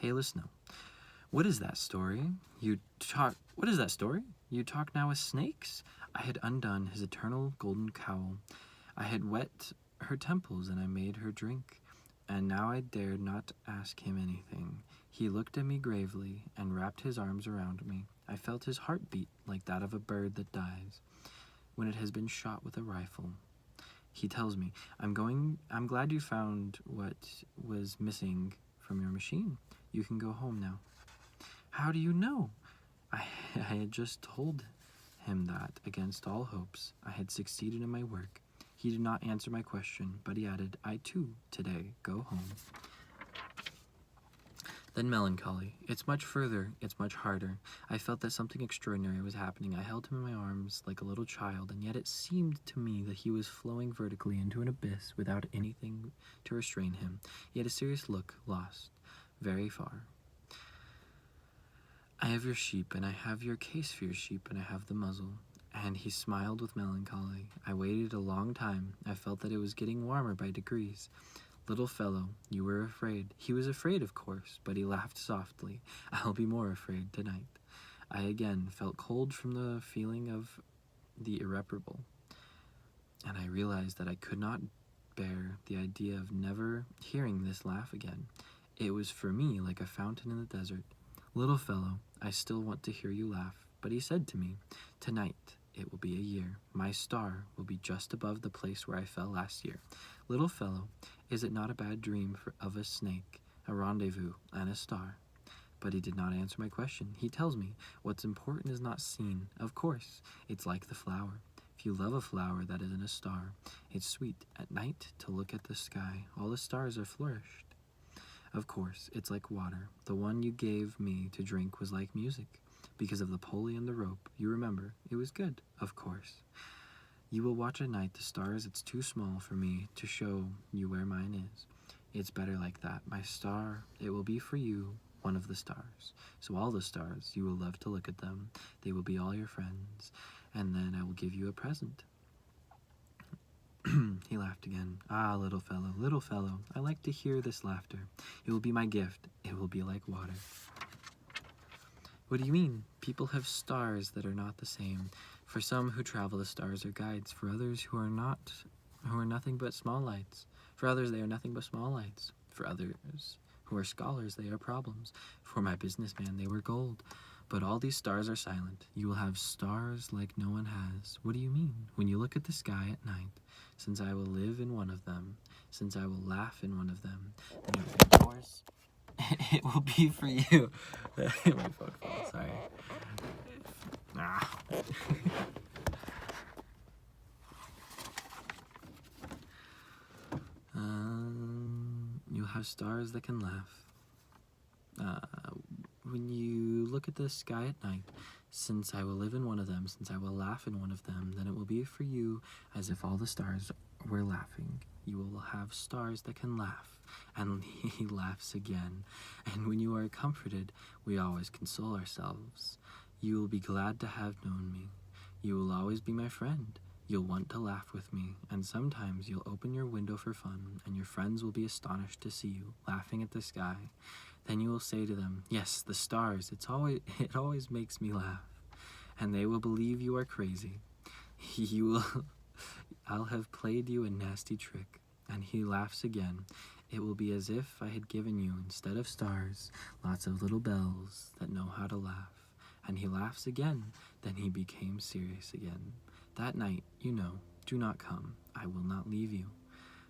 pale as snow. What is that story? What is that story? You talk now with snakes? I had undone his eternal golden cowl. I had wet her temples and I made her drink. And now I dared not ask him anything. He looked at me gravely and wrapped his arms around me. I felt his heart beat like that of a bird that dies when it has been shot with a rifle. He tells me, I'm glad you found what was missing from your machine. You can go home now. How do you know? I had just told him that, against all hopes, I had succeeded in my work. He did not answer my question, but he added, I too, today, go home. Then melancholy. It's much further, it's much harder. I felt that something extraordinary was happening. I held him in my arms like a little child, and yet it seemed to me that he was flowing vertically into an abyss without anything to restrain him. He had a serious look, lost, very far. I have your sheep, and I have your case for your sheep, and I have the muzzle. And he smiled with melancholy. I waited a long time. I felt that it was getting warmer by degrees. Little fellow, you were afraid. He was afraid, of course, but he laughed softly. I'll be more afraid tonight. I again felt cold from the feeling of the irreparable, and I realized that I could not bear the idea of never hearing this laugh again. It was for me like a fountain in the desert. Little fellow, I still want to hear you laugh. But he said to me, tonight it will be a year. My star will be just above the place where I fell last year. Little fellow, is it not a bad dream of a snake, a rendezvous, and a star? But he did not answer my question. He tells me, what's important is not seen. Of course, it's like the flower. If you love a flower that isn't a star, it's sweet at night to look at the sky. All the stars are flourished. Of course, it's like water. The one you gave me to drink was like music. Because of the pulley and the rope, you remember, it was good, of course. You will watch at night the stars. It's too small for me to show you where mine is. It's better like that. My star, it will be for you, one of the stars. So all the stars, you will love to look at them. They will be all your friends. And then I will give you a present. He laughed again. Ah, little fellow, I like to hear this laughter. It will be my gift. It will be like water. What do you mean? People have stars that are not the same. For some who travel, the stars are guides. For others who are nothing but small lights. For others, they are nothing but small lights. For others who are scholars, they are problems. For my businessman, they were gold. But all these stars are silent. You will have stars like no one has. What do you mean? When you look at the sky at night, since I will live in one of them, since I will laugh in one of them, then of course, it will be for you. My phone fell, sorry. You'll have stars that can laugh. When you look at the sky at night, since I will live in one of them, since I will laugh in one of them, then it will be for you as if all the stars were laughing. You will have stars that can laugh. And he laughs again. And when you are comforted, we always console ourselves. You will be glad to have known me. You will always be my friend. You'll want to laugh with me, and sometimes you'll open your window for fun, and your friends will be astonished to see you, laughing at the sky. Then you will say to them, yes, the stars, it always makes me laugh. And they will believe you are crazy. I'll have played you a nasty trick. And he laughs again. It will be as if I had given you, instead of stars, lots of little bells that know how to laugh. And he laughs again. Then he became serious again. That night, do not come. I will not leave you.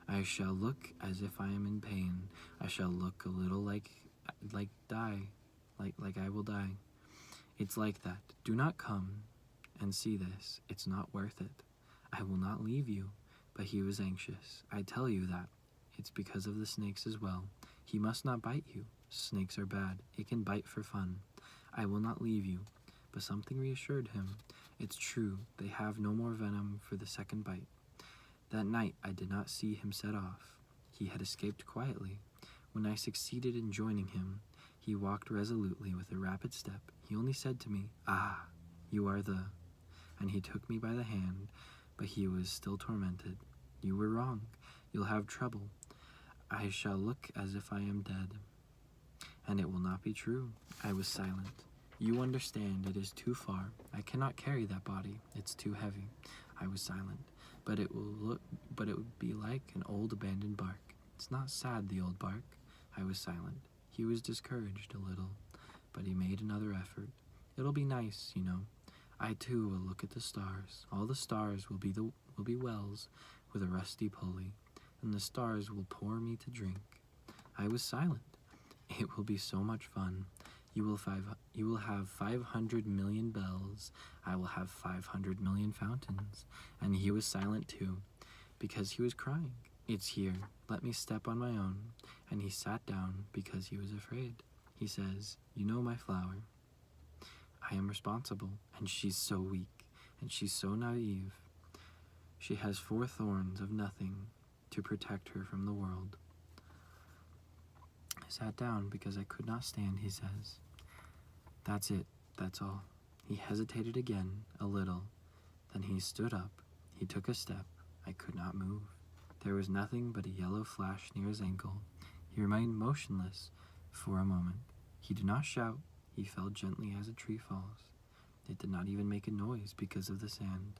I shall look as if I am in pain. I shall look a little like I will die. It's like that. Do not come and see this. It's not worth it. I will not leave you. But he was anxious. I tell you that. It's because of the snakes as well. He must not bite you. Snakes are bad. It can bite for fun. I will not leave you. But something reassured him. It's true, they have no more venom for the second bite. That night I did not see him set off. He had escaped quietly. When I succeeded in joining him, he walked resolutely with a rapid step. He only said to me, ah, you are the... And he took me by the hand, but he was still tormented. You were wrong. You'll have trouble. I shall look as if I am dead. and it will not be true. I was silent. You understand, it is too far. I cannot carry that body. It's too heavy. I was silent. But it would be like an old abandoned bark. It's not sad, the old bark. I was silent. He was discouraged a little, but he made another effort. It'll be nice, you know. I too will look at the stars. All the stars will be wells with a rusty pulley, and the stars will pour me to drink. I was silent. It will be so much fun. You will have 500 million bells. I will have 500 million fountains. And he was silent too, because he was crying. It's here. Let me step on my own. And he sat down because he was afraid. He says, you know my flower. I am responsible, and she's so weak, and she's so naive. She has 4 thorns of nothing to protect her from the world. I sat down because I could not stand, he says. That's it, that's all. He hesitated again, a little. Then he stood up. He took a step. I could not move. There was nothing but a yellow flash near his ankle. He remained motionless for a moment. He did not shout. He fell gently as a tree falls. It did not even make a noise because of the sand.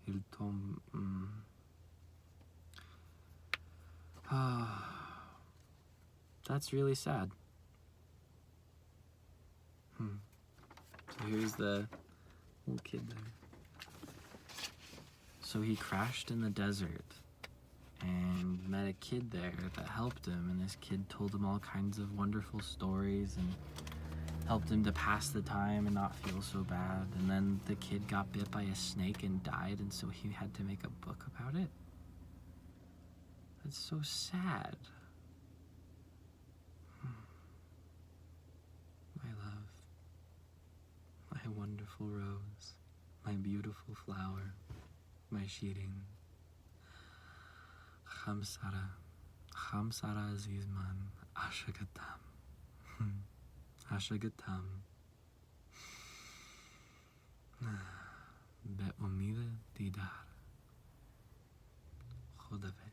Il tombe. That's really sad. So here's the little kid there. So he crashed in the desert and met a kid there that helped him, and this kid told him all kinds of wonderful stories and helped him to pass the time and not feel so bad. And then the kid got bit by a snake and died, and so he had to make a book about it. That's so sad. My love, my wonderful rose, my beautiful flower, my sheeting. Khamsara, Khamsara Azizman, Ashagatam. Ashagatam. Be umide didar. Khudafiz.